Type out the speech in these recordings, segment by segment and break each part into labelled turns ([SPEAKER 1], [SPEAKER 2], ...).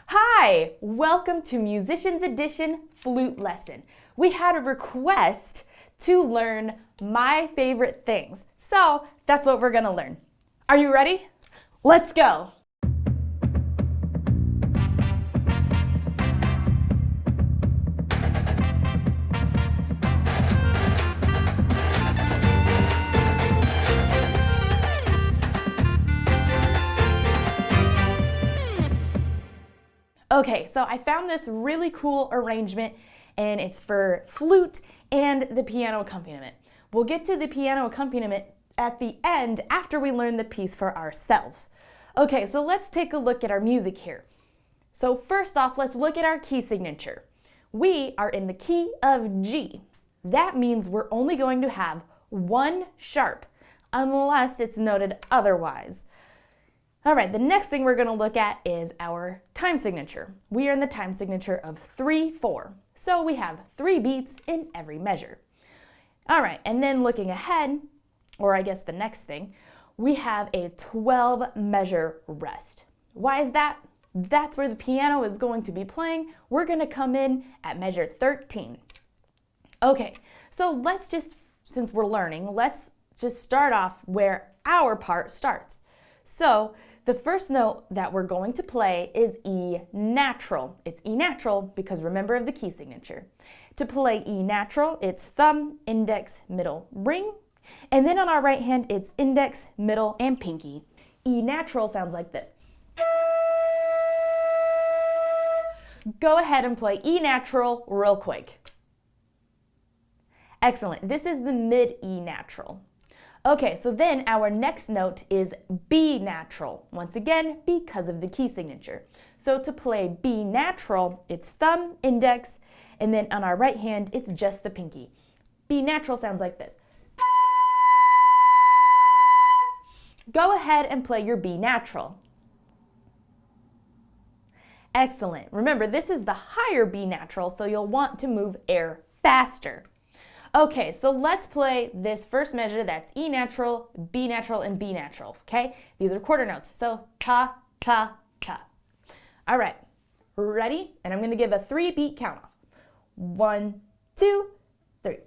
[SPEAKER 1] Hi, welcome to Musicians Edition Flute Lesson. We had a request to learn my favorite things, so that's what we're gonna learn. Are you ready? Let's go! Okay, so I found this really cool arrangement and it's for flute and the piano accompaniment. We'll get to the piano accompaniment at the end after we learn the piece for ourselves. Okay, so let's take a look at our music here. So first off, let's look at our key signature. We are in the key of G. That means we're only going to have one sharp unless it's noted otherwise. All right, the next thing we're going to look at is our time signature. We are in the time signature of 3/4. So we have 3 beats in every measure. All right, and then looking ahead, or I guess the next thing, we have a 12 measure rest. Why is that? That's where the piano is going to be playing. We're going to come in at measure 13. Okay, so let's just, since we're learning, let's just start off where our part starts. So the first note that we're going to play is E natural. It's E natural because remember of the key signature. To play E natural, it's thumb, index, middle, ring. And then on our right hand, it's index, middle, and pinky. E natural sounds like this. Go ahead and play E natural real quick. Excellent. This is the mid E natural. Okay, so then our next note is B natural. Once again, because of the key signature. So to play B natural, it's thumb, index, and then on our right hand, it's just the pinky. B natural sounds like this. Go ahead and play your B natural. Excellent. Remember, this is the higher B natural, so you'll want to move air faster. Okay, so let's play this first measure that's E natural, B natural, and B natural, okay? These are quarter notes, so ta, ta, ta. All right, ready? And I'm gonna give a 3-beat count off. 1, 2, 3.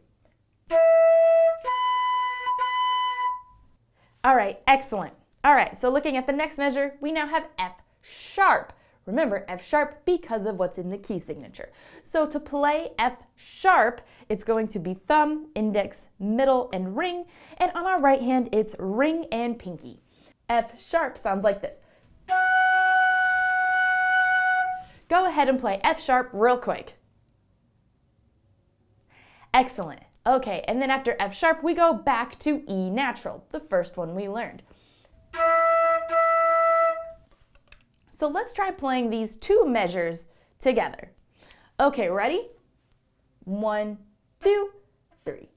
[SPEAKER 1] All right, excellent. All right, so looking at the next measure, we now have F sharp. Remember, F sharp because of what's in the key signature. So to play F sharp, it's going to be thumb, index, middle, and ring. And on our right hand, it's ring and pinky. F sharp sounds like this. Go ahead and play F sharp real quick. Excellent. Okay, and then after F sharp, we go back to E natural, the first one we learned. So let's try playing these 2 measures together. Okay, ready? 1, 2, 3.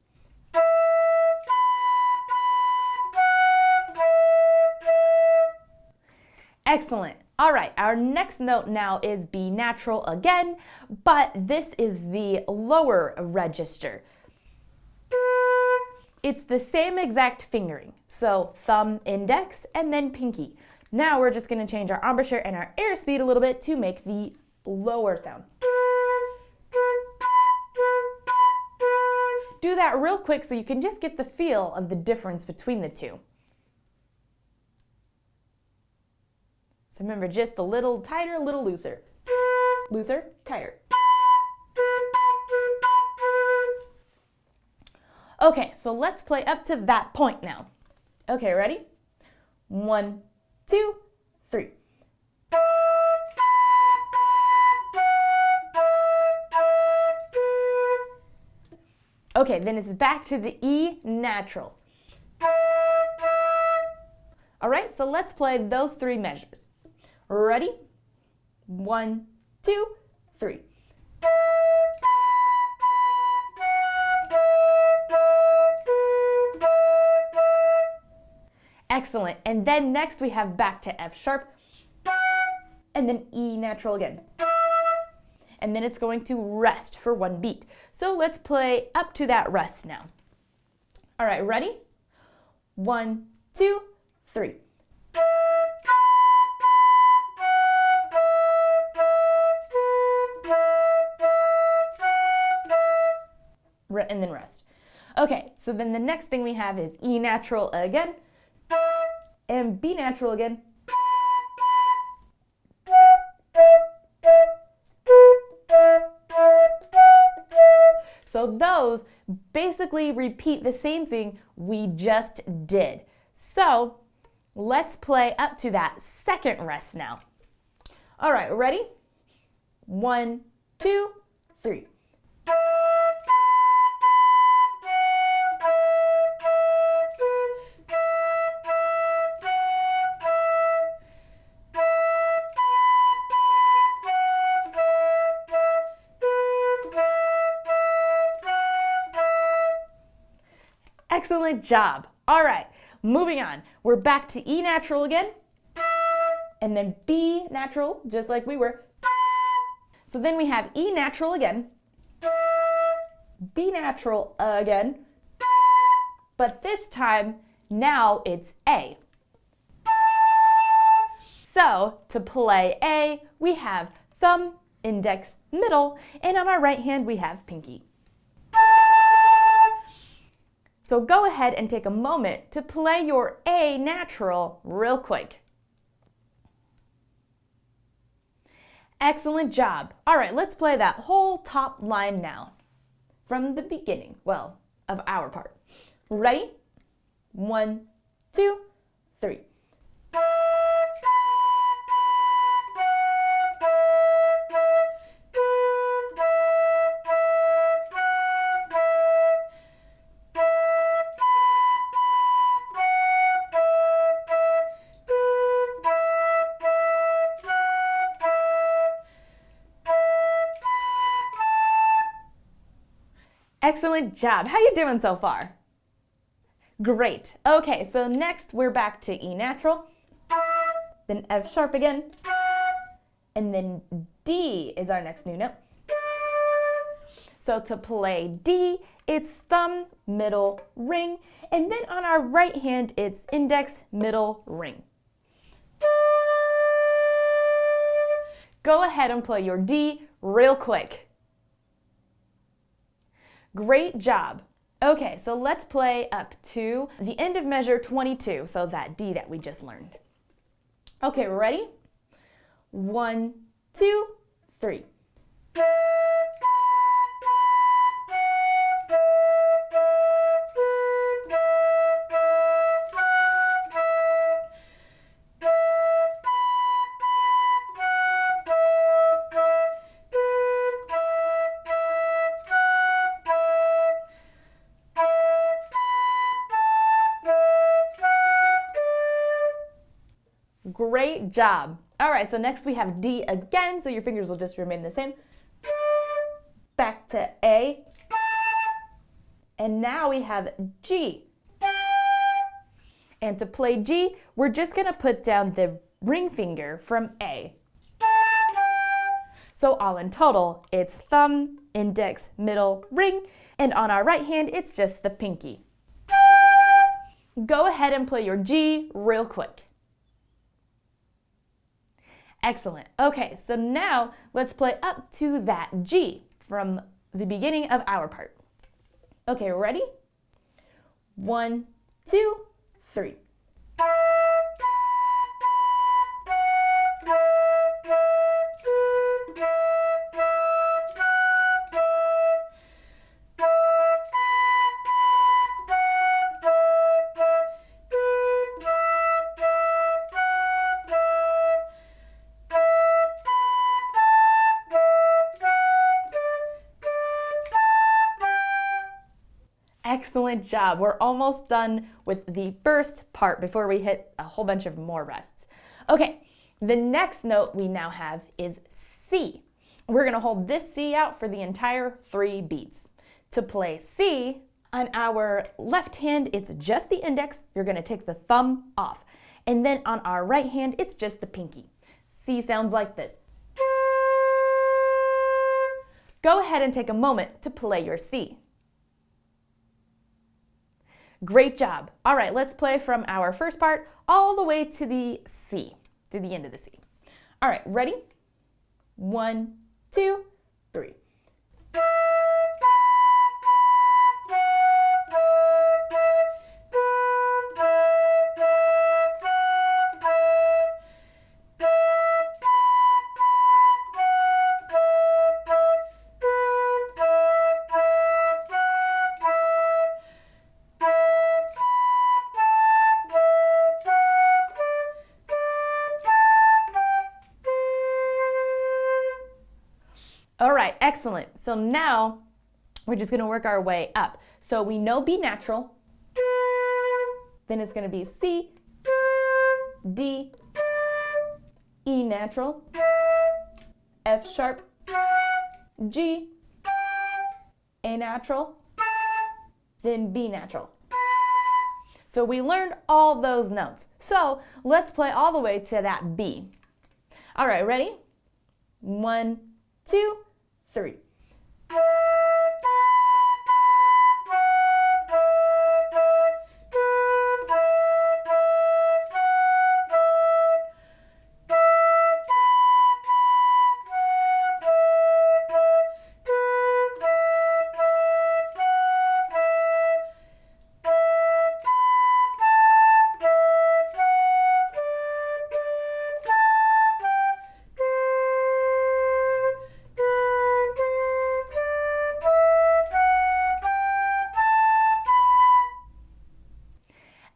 [SPEAKER 1] Excellent. All right, our next note now is B natural again, but this is the lower register. It's the same exact fingering. So thumb, index, and then pinky. Now we're just going to change our embouchure and our air speed a little bit to make the lower sound. Do that real quick so you can just get the feel of the difference between the two. So remember, just a little tighter, a little looser. Looser, tighter. Okay, so let's play up to that point now. Okay, ready? 1, 2, 3. Okay, then it's back to the E naturals. All right, so let's play those 3 measures. Ready? 1, 2, 3. Excellent. And then next we have back to F sharp and then E natural again. And then it's going to rest for 1 beat. So let's play up to that rest now. All right, ready? 1, 2, 3. and then rest. Okay, so then the next thing we have is E natural again, and B natural again. So those basically repeat the same thing we just did. So let's play up to that second rest now. All right, ready? 1, 2, 3. Excellent job. All right, moving on. We're back to E natural again, and then B natural, just like we were. So then we have E natural again, B natural again, but this time, now it's A. So to play A, we have thumb, index, middle, and on our right hand, we have pinky. So go ahead and take a moment to play your A natural real quick. Excellent job. All right, let's play that whole top line now from the beginning, well, of our part. Ready? 1, 2, 3. Excellent job. How you doing so far? Great. Okay, so next we're back to E natural, then F sharp again, and then D is our next new note. So to play D, it's thumb, middle, ring, and then on our right hand, it's index, middle, ring. Go ahead and play your D real quick. Great job. Okay, so let's play up to the end of measure 22, so that D that we just learned. Okay, ready? 1, 2, 3. Great job. All right, so next we have D again, so your fingers will just remain the same. Back to A. And now we have G. And to play G, we're just gonna put down the ring finger from A. So all in total, it's thumb, index, middle, ring, and on our right hand, it's just the pinky. Go ahead and play your G real quick. Excellent. Okay, so now let's play up to that G from the beginning of our part. Okay, ready? 1, 2, 3. Excellent job. We're almost done with the first part before we hit a whole bunch of more rests. Okay, the next note we now have is C. We're gonna hold this C out for the entire 3 beats. To play C, on our left hand, it's just the index. You're gonna take the thumb off. And then on our right hand, it's just the pinky. C sounds like this. Go ahead and take a moment to play your C. Great job. All right, let's play from our first part all the way to the C, to the end of the C. All right, ready? 1, 2, 3. All right, excellent. So now we're just gonna work our way up. So we know B natural, then it's gonna be C, D, E natural, F sharp, G, A natural, then B natural. So we learned all those notes. So let's play all the way to that B. All right, ready? 1, 2, 3.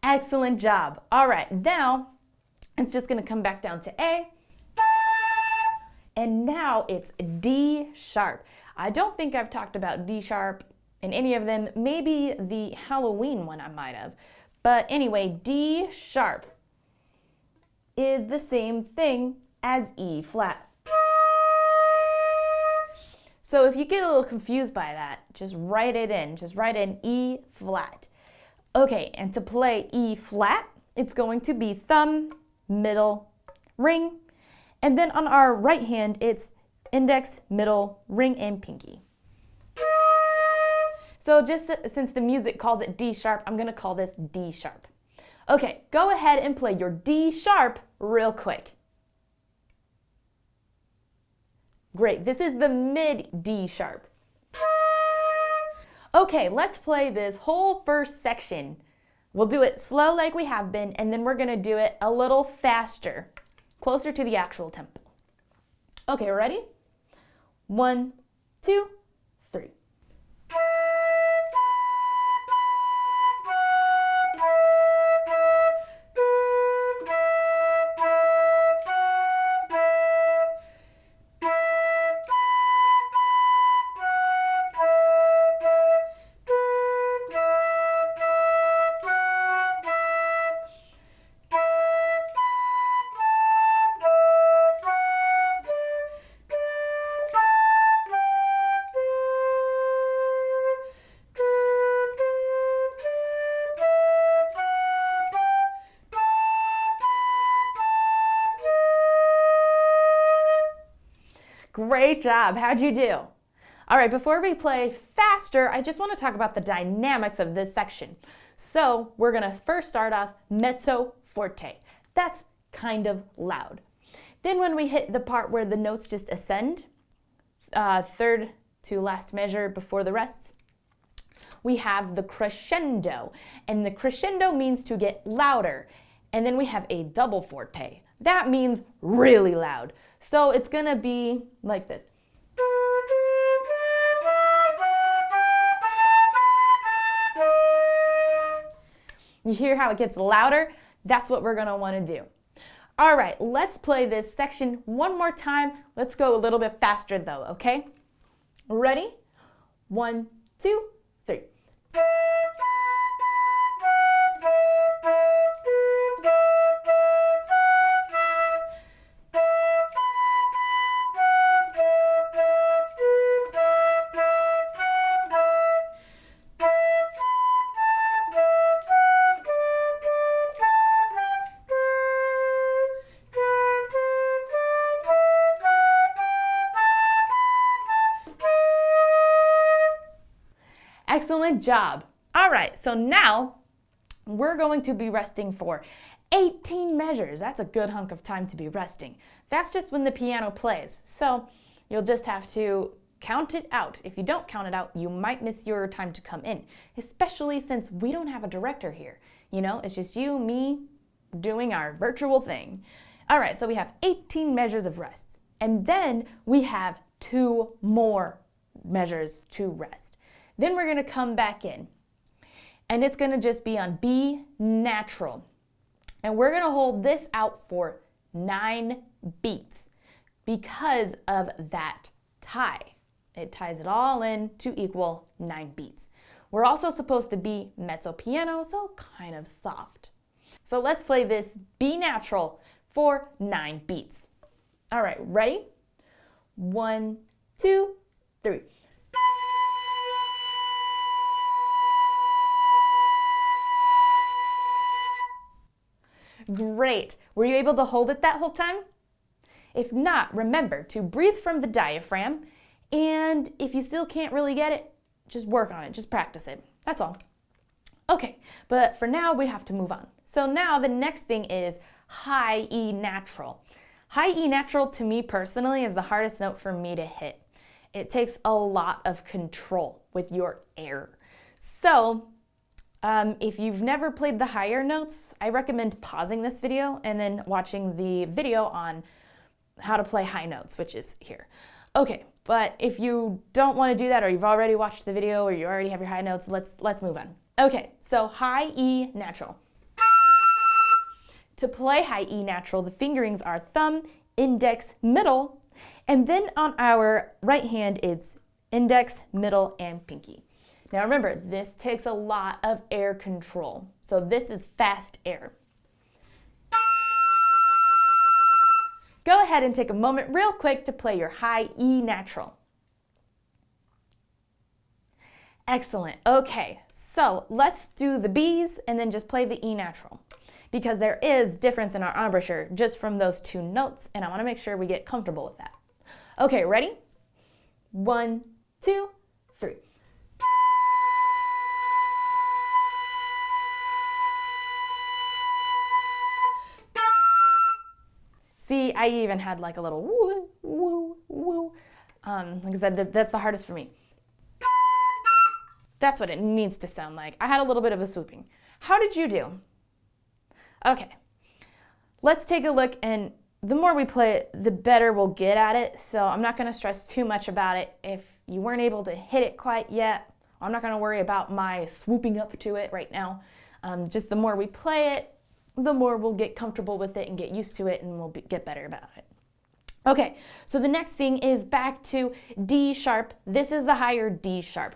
[SPEAKER 1] Excellent job. All right, now it's just going to come back down to A. And now it's D sharp. I don't think I've talked about D sharp in any of them. Maybe the Halloween one I might have. But anyway, D sharp is the same thing as E flat. So if you get a little confused by that, just write it in. Just write in E flat. Okay, and to play E flat, it's going to be thumb, middle, ring. And then on our right hand, it's index, middle, ring, and pinky. So just since the music calls it D sharp, I'm going to call this D sharp. Okay, go ahead and play your D sharp real quick. Great, this is the mid D sharp. Okay, let's play this whole first section. We'll do it slow like we have been, and then we're gonna do it a little faster, closer to the actual tempo. Okay, ready? 1, 2, 3. Great job. How'd you do? All right, before we play faster, I just want to talk about the dynamics of this section. So we're going to first start off mezzo forte. That's kind of loud. Then when we hit the part where the notes just ascend, third to last measure before the rests, we have the crescendo. And the crescendo means to get louder. And then we have a double forte. That means really loud. So it's going to be like this. You hear how it gets louder? That's what we're going to want to do. All right, let's play this section one more time. Let's go a little bit faster though, okay? Ready? 1, 2, 3. Excellent job. All right, so now we're going to be resting for 18 measures. That's a good hunk of time to be resting. That's just when the piano plays. So you'll just have to count it out. If you don't count it out, you might miss your time to come in, especially since we don't have a director here. You know, it's just you, me, doing our virtual thing. All right, so we have 18 measures of rest. And then we have 2 more measures to rest. Then we're going to come back in, and it's going to just be on B natural. And we're going to hold this out for 9 beats because of that tie. It ties it all in to equal 9 beats. We're also supposed to be mezzo piano, so kind of soft. So let's play this B natural for 9 beats. All right, ready? 1, 2, 3. Great. Were you able to hold it that whole time? If not, remember to breathe from the diaphragm, and if you still can't really get it, just work on it, just practice it. That's all. Okay, but for now we have to move on. So now the next thing is high E natural. High E natural to me personally is the hardest note for me to hit. It takes a lot of control with your air. So if you've never played the higher notes, I recommend pausing this video and then watching the video on how to play high notes, which is here. Okay, but if you don't want to do that, or you've already watched the video, or you already have your high notes, let's move on. Okay, so high E natural. To play high E natural, the fingerings are thumb, index, middle, and then on our right hand it's index, middle, and pinky. Now remember, this takes a lot of air control. So this is fast air. Go ahead and take a moment real quick to play your high E natural. Excellent. Okay, so let's do the B's and then just play the E natural, because there is difference in our embouchure just from those 2 notes, and I want to make sure we get comfortable with that. Okay, ready? 1, 2, 3. See, I even had like a little woo, woo, woo. Like I said, that's the hardest for me. That's what it needs to sound like. I had a little bit of a swooping. How did you do? Okay, let's take a look, and the more we play it, the better we'll get at it. So I'm not going to stress too much about it. If you weren't able to hit it quite yet, I'm not going to worry about my swooping up to it right now. Just the more we play it, the more we'll get comfortable with it and get used to it, and we'll get better about it. Okay, so the next thing is back to D sharp. This is the higher D sharp.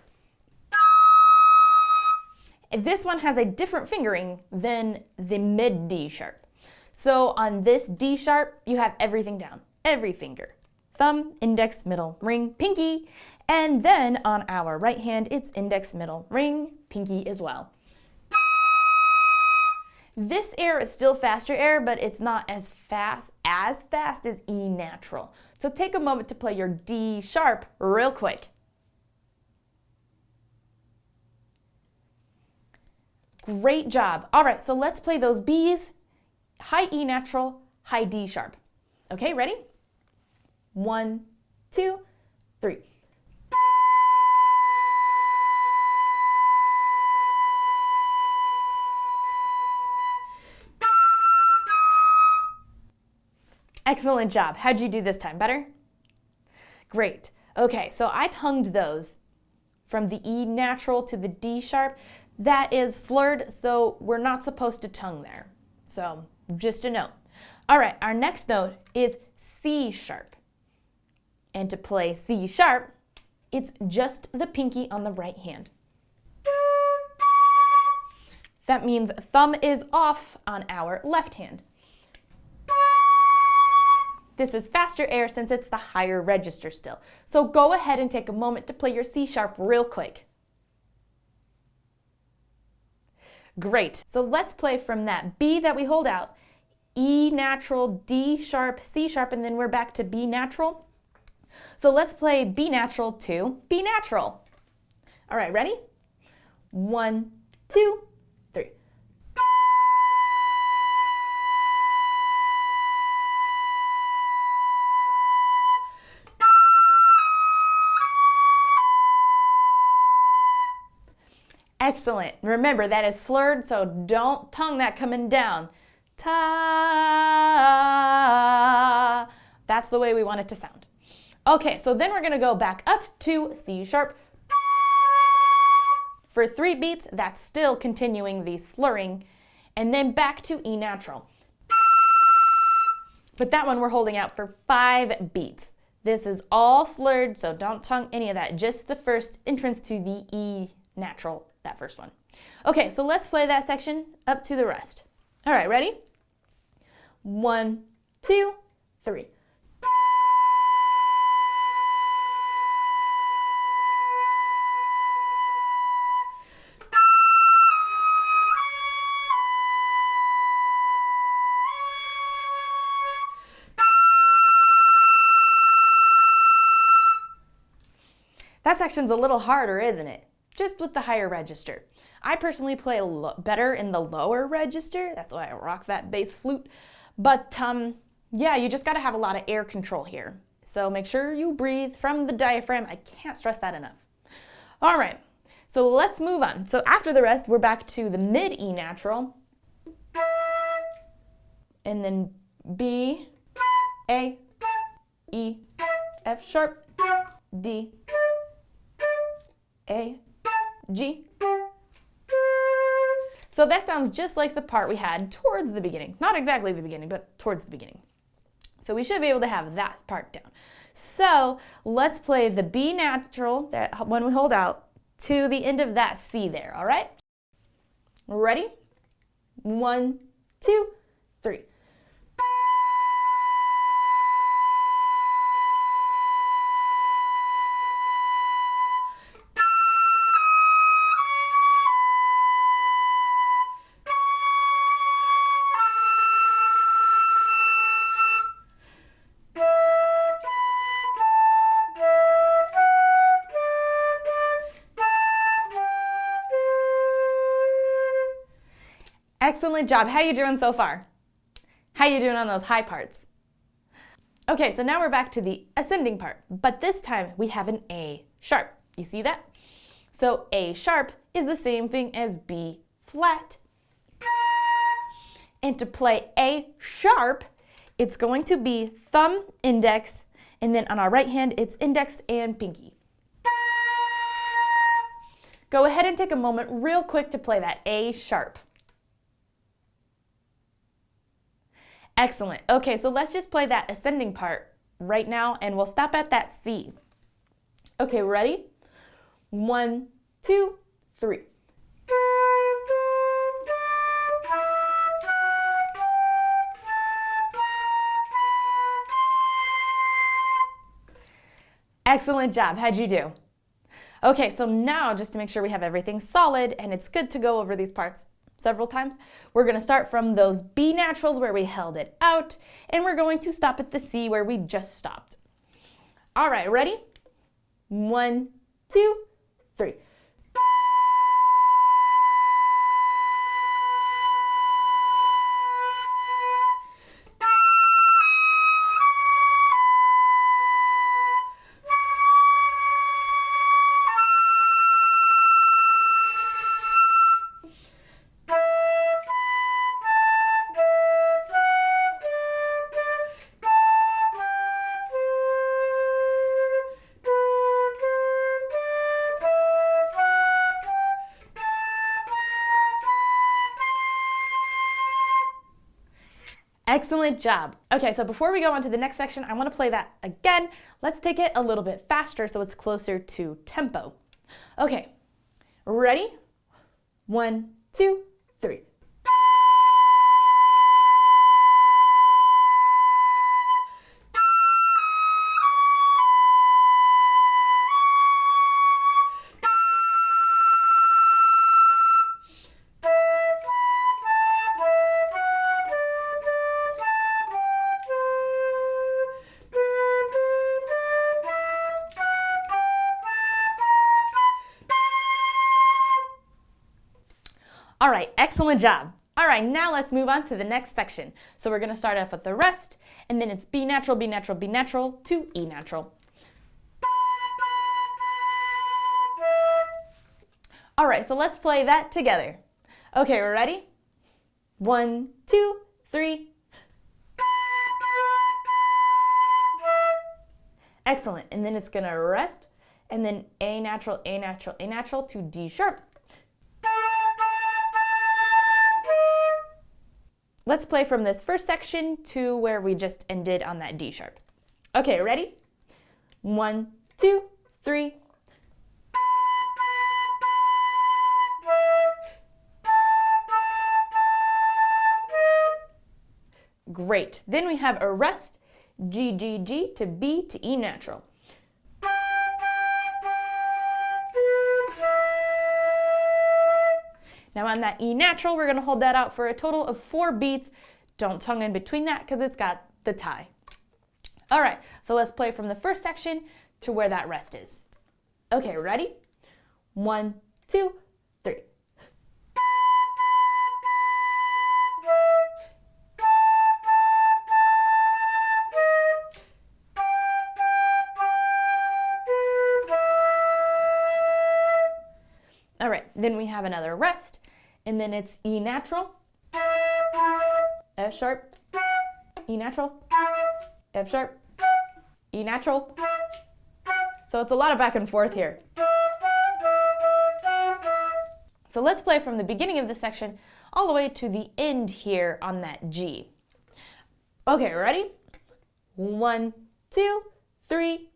[SPEAKER 1] This one has a different fingering than the mid D sharp. So on this D sharp, you have everything down, every finger. Thumb, index, middle, ring, pinky. And then on our right hand, it's index, middle, ring, pinky as well. This air is still faster air, but it's not as fast as E natural. So take a moment to play your D sharp real quick. Great job. All right, so let's play those B's. High E natural, high D sharp. Okay, ready? 1, 2, 3. Excellent job. How'd you do this time? Better? Great. Okay, so I tongued those from the E natural to the D sharp. That is slurred, so we're not supposed to tongue there. So just a note. All right, our next note is C sharp. And to play C sharp, it's just the pinky on the right hand. That means thumb is off on our left hand. This is faster air since it's the higher register still. So go ahead and take a moment to play your C sharp real quick. Great. So let's play from that B that we hold out, E natural, D sharp, C sharp, and then we're back to B natural. So let's play B natural to B natural. All right, ready? 1, 2, 3. Excellent. Remember, that is slurred, so don't tongue that coming down. Ta. That's the way we want it to sound. Okay, so then we're going to go back up to C sharp. For 3 beats, that's still continuing the slurring. And then back to E natural. But that one we're holding out for 5 beats. This is all slurred, so don't tongue any of that. Just the first entrance to the E natural, that first one. Okay, so let's play that section up to the rest. All right, ready? 1, 2, 3. That section's a little harder, isn't it? Just with the higher register. I personally play better in the lower register. That's why I rock that bass flute. But yeah, you just gotta have a lot of air control here. So make sure you breathe from the diaphragm. I can't stress that enough. All right, so let's move on. So after the rest, we're back to the mid E natural. And then B, A, E, F sharp, D, A, G. So that sounds just like the part we had towards the beginning. Not exactly the beginning, but towards the beginning. So we should be able to have that part down. So let's play the B natural, that when we hold out, to the end of that C there, all right? Ready? 1, 2, 3. Excellent job. How you doing so far? How you doing on those high parts? Okay, so now we're back to the ascending part, but this time we have an A sharp. You see that? So A sharp is the same thing as B flat. And to play A sharp, it's going to be thumb, index, and then on our right hand, it's index and pinky. Go ahead and take a moment real quick to play that A sharp. Excellent. Okay, so let's just play that ascending part right now, and we'll stop at that C. Okay, ready? 1, 2, 3. Excellent job. How'd you do? Okay, so now just to make sure we have everything solid and it's good to go over these parts several times, we're going to start from those B naturals where we held it out, and we're going to stop at the C where we just stopped. All right, ready? 1, 2, 3. Excellent job. Okay, so before we go on to the next section, I want to play that again. Let's take it a little bit faster so it's closer to tempo. Okay, ready? 1, 2, 3. All right, excellent job. All right, now let's move on to the next section. So we're going to start off with the rest, and then it's B natural, B natural, B natural to E natural. All right, so let's play that together. Okay, we're ready? 1, 2, 3. Excellent, and then it's going to rest, and then A natural, A natural, A natural to D sharp. Let's play from this first section to where we just ended on that D sharp. Okay, ready? 1, 2, 3. Great. Then we have a rest, G, G, G to B to E natural. Now on that E natural, we're going to hold that out for a total of 4 beats. Don't tongue in between that because it's got the tie. All right, so let's play from the first section to where that rest is. Okay, ready? 1, 2, 3. All right, then we have another rest, and then it's E natural, F sharp, E natural, F sharp, E natural. So it's a lot of back and forth here. So let's play from the beginning of the section all the way to the end here on that G. Okay, ready? 1, 2, 3.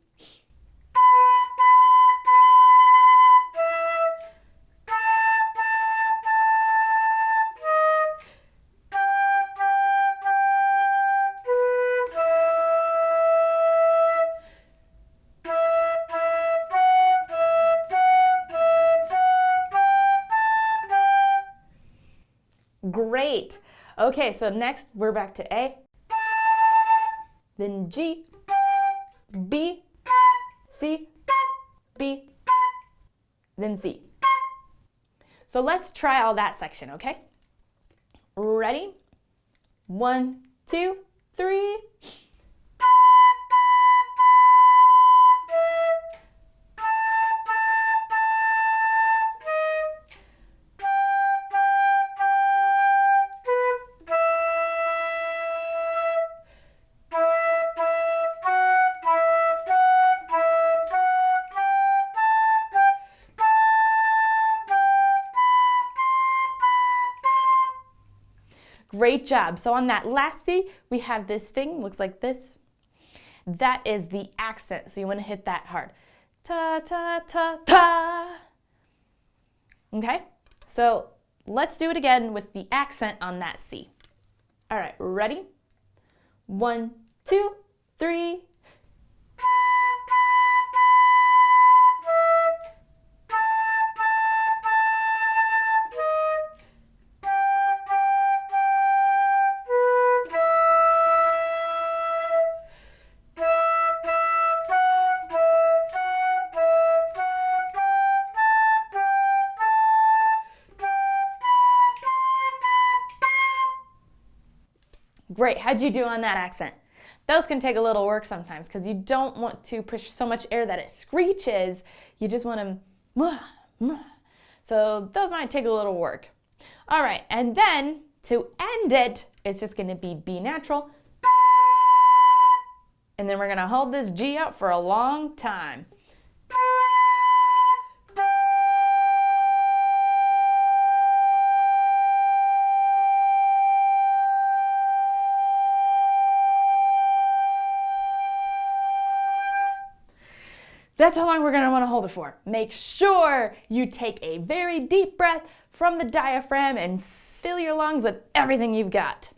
[SPEAKER 1] Great. Okay, so next we're back to A, then G, B, C, B, then C. So let's try all that section, okay? Ready? 1, 2, 3. Great job. So on that last C, we have this thing, looks like this. That is the accent, so you want to hit that hard. Ta, ta, ta, ta. Okay, so let's do it again with the accent on that C. All right, ready? 1, 2, 3. Great, how'd you do on that accent? Those can take a little work sometimes because you don't want to push so much air that it screeches. You just want to, so those might take a little work. All right, and then to end it, it's just gonna be B natural. And then we're gonna hold this G out for a long time. That's how long we're going to want to hold it for. Make sure you take a very deep breath from the diaphragm and fill your lungs with everything you've got.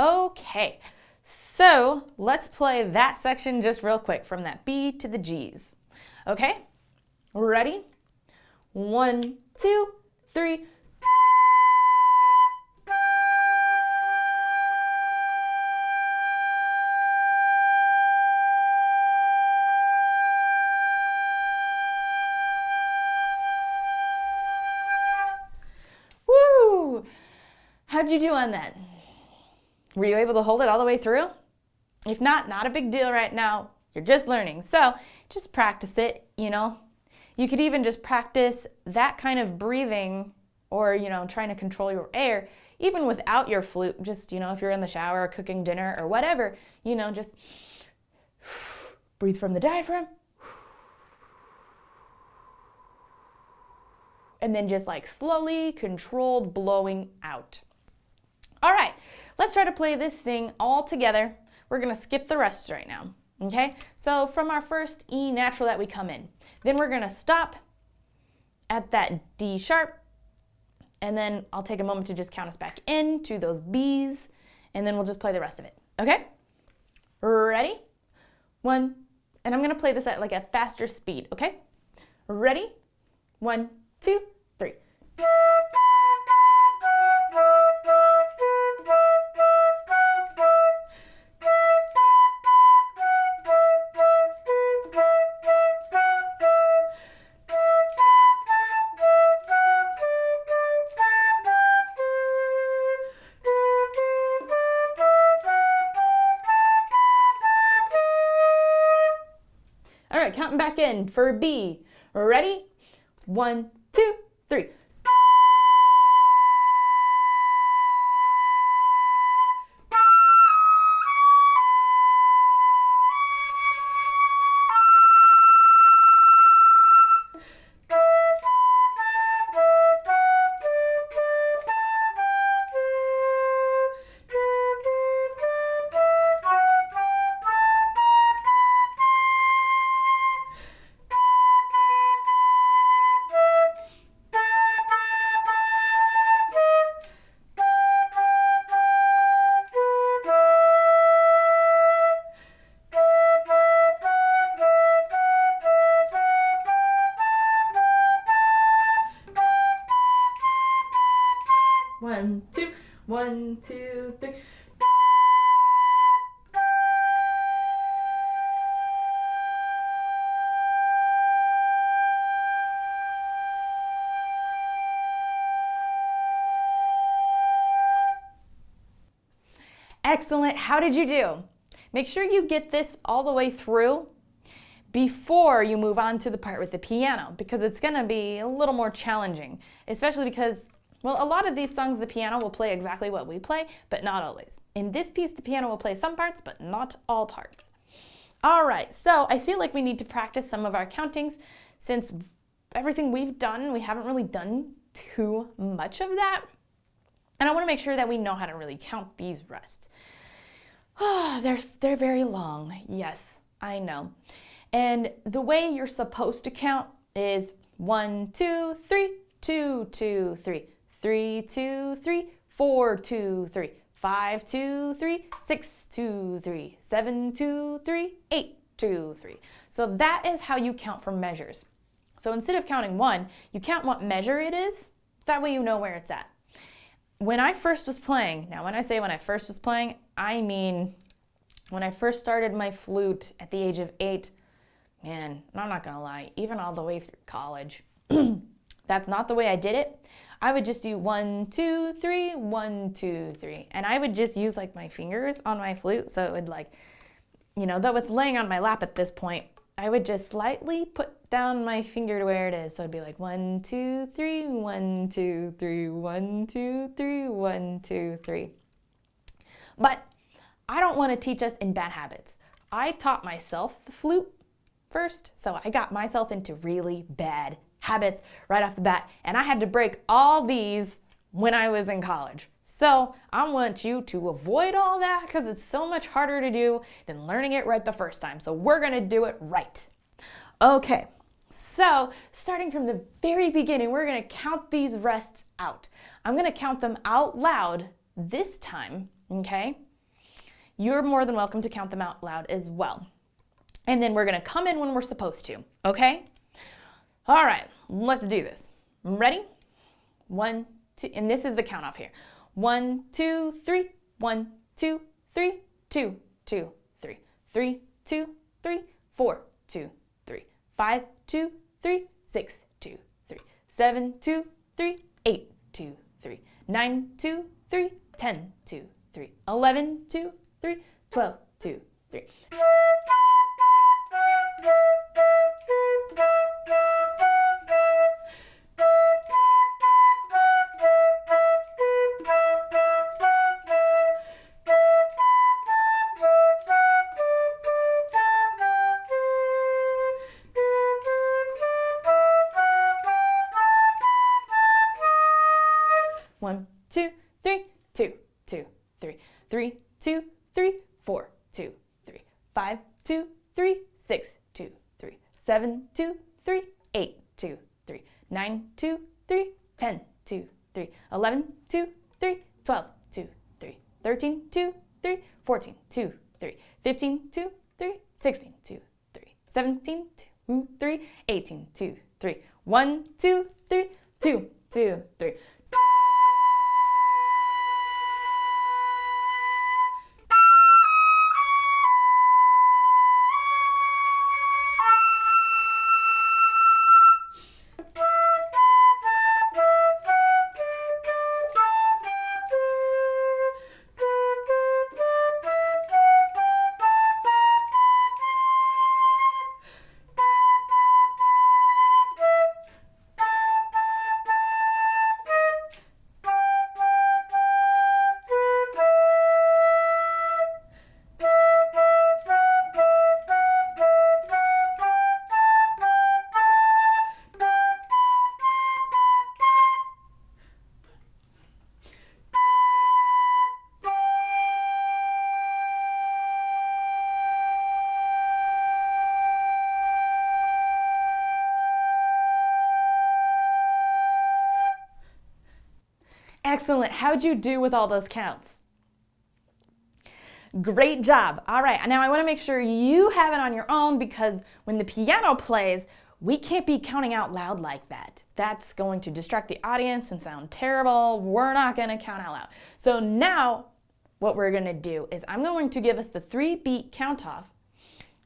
[SPEAKER 1] Okay, so let's play that section just real quick from that B to the G's. Okay, ready? 1, 2, 3. How'd you do on that? Were you able to hold it all the way through? If not, not a big deal right now. You're just learning. So just practice it, you know. You could even just practice that kind of breathing or, you know, trying to control your air, even without your flute. Just, you know, if you're in the shower or cooking dinner or whatever, you know, just breathe from the diaphragm. And then just like slowly controlled blowing out. All right, let's try to play this thing all together. We're gonna skip the rest right now. Okay, so from our first E natural that we come in, then we're gonna stop at that D sharp, and then I'll take a moment to just count us back in to those Bs, and then we'll just play the rest of it. Okay? Ready? 1, and I'm gonna play this at like a faster speed, okay? Ready? 1, 2, 3. All right, counting back in for B. Ready? 1, 2, 3. One, two, 1, 2, 3. Excellent. How did you do? Make sure you get this all the way through before you move on to the part with the piano, because it's going to be a little more challenging, especially because, well, a lot of these songs the piano will play exactly what we play, but not always. In this piece, the piano will play some parts, but not all parts. All right, so I feel like we need to practice some of our countings since everything we've done, we haven't really done too much of that. And I want to make sure that we know how to really count these rests. They're very long. Yes, I know. And the way you're supposed to count is 1, 2, 3, 2, 2, 3, 3, 2, 3, 4, 2, 3, 5, 2, 3, 6, 2, 3, 7, 2, 3, 8, 2, 3. So that is how you count for measures. So instead of counting 1, you count what measure it is. That way you know where it's at. When I first was playing, now when I say when I first was playing, I mean when I first started my flute at the age of 8, man, I'm not gonna lie, even all the way through college, that's not the way I did it. I would just do 1, 2, 3, 1, 2, 3. And I would just use like my fingers on my flute. So it would like, though it's laying on my lap at this point, I would just slightly put down my finger to where it is. So it'd be like 1, 2, 3, 1, 2, 3, 1, 2, 3, 1, 2, 3. But I don't want to teach us in bad habits. I taught myself the flute first, so I got myself into really bad habits right off the bat, and I had to break all these when I was in college. So I want you to avoid all that because it's so much harder to do than learning it right the first time. So we're gonna do it right. Okay, so starting from the very beginning, we're gonna count these rests out. I'm gonna count them out loud this time, okay? You're more than welcome to count them out loud as well. And then we're gonna come in when we're supposed to, okay? All right, let's do this. Ready? 1, 2, and this is the count off here. 1, 2, 3, 1, 2, 3, 2, 2, 3, 3, 2, 3, 4, 2, 3, 5, 2, 3, 6, 2, 3, 7, 2, 3, 8, 2, 3, 9, 2, 3, 10, 2, 3, 11, 2, 3, 12, 2, 3. One, 2, 3, 2, 2, 3, 3, 2, 3, 4, 2, 3, 5, 2, 7, 2, 3, 8, 2, 3, 9, 2, 3, 10, 2, 3, 11, 2, 3, 12, 2, 3, 13, 2, 3, 14, 2, 3, 15, 2, 3, 16, 2, 3, 17, 2, 3, 18, 2, 3, 1, 2, 3, 2, 2, 3. Excellent. How'd you do with all those counts? Great job. All right, now I want to make sure you have it on your own because when the piano plays, we can't be counting out loud like that. That's going to distract the audience and sound terrible. We're not going to count out loud. So now what we're going to do is I'm going to give us the 3-beat count off,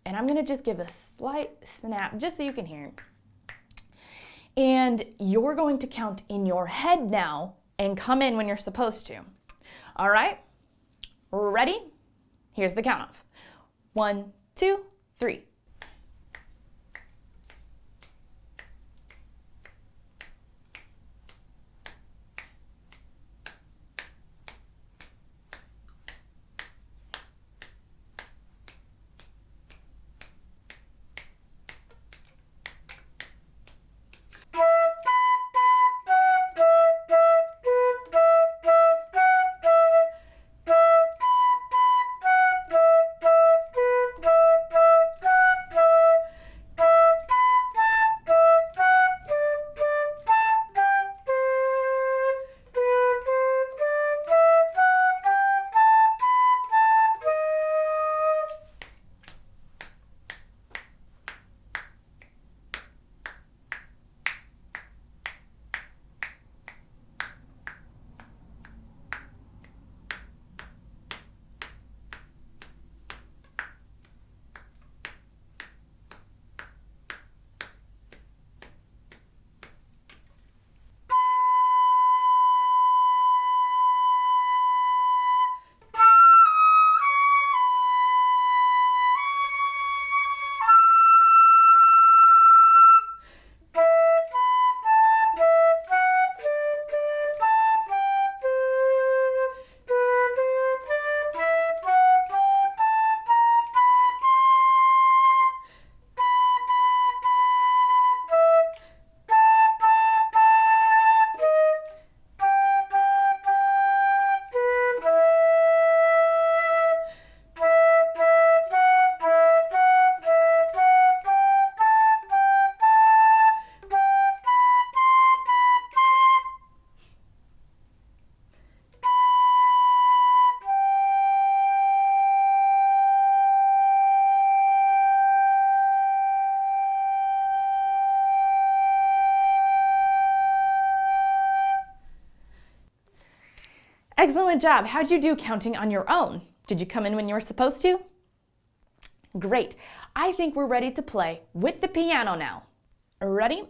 [SPEAKER 1] and I'm going to just give a slight snap just so you can hear it. And you're going to count in your head now and come in when you're supposed to. All right? Ready? Here's the count off. 1, 2, 3. Excellent job. How'd you do counting on your own? Did you come in when you were supposed to? Great. I think we're ready to play with the piano now. Ready?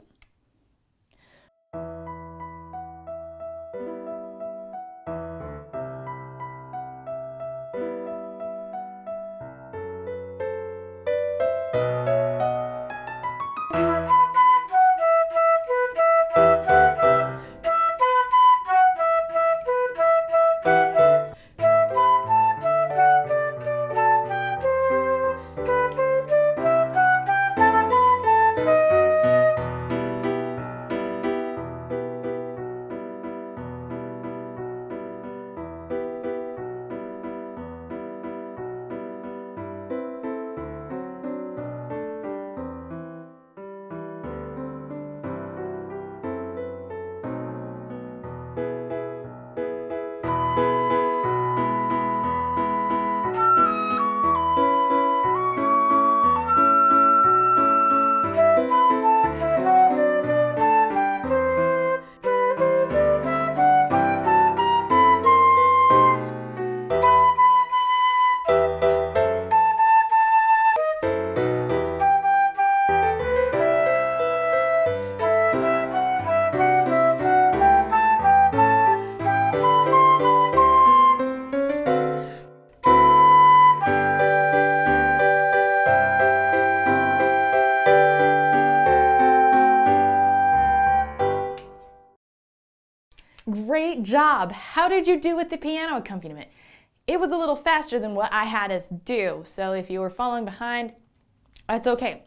[SPEAKER 1] Great job! How did you do with the piano accompaniment? It was a little faster than what I had us do, so if you were falling behind, that's okay.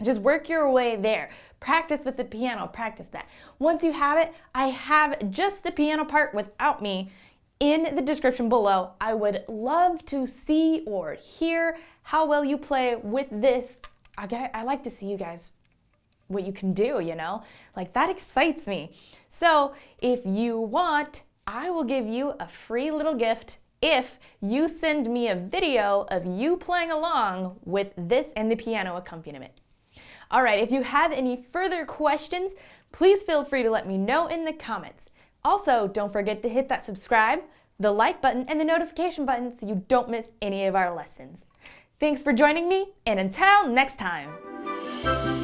[SPEAKER 1] Just work your way there. Practice with the piano, practice that. Once you have it, I have just the piano part without me in the description below. I would love to see or hear how well you play with this. I like to see you guys, what you can do, you know? Like, that excites me. So if you want, I will give you a free little gift if you send me a video of you playing along with this and the piano accompaniment. All right, if you have any further questions, please feel free to let me know in the comments. Also, don't forget to hit that subscribe, the like button, and the notification button so you don't miss any of our lessons. Thanks for joining me, and until next time.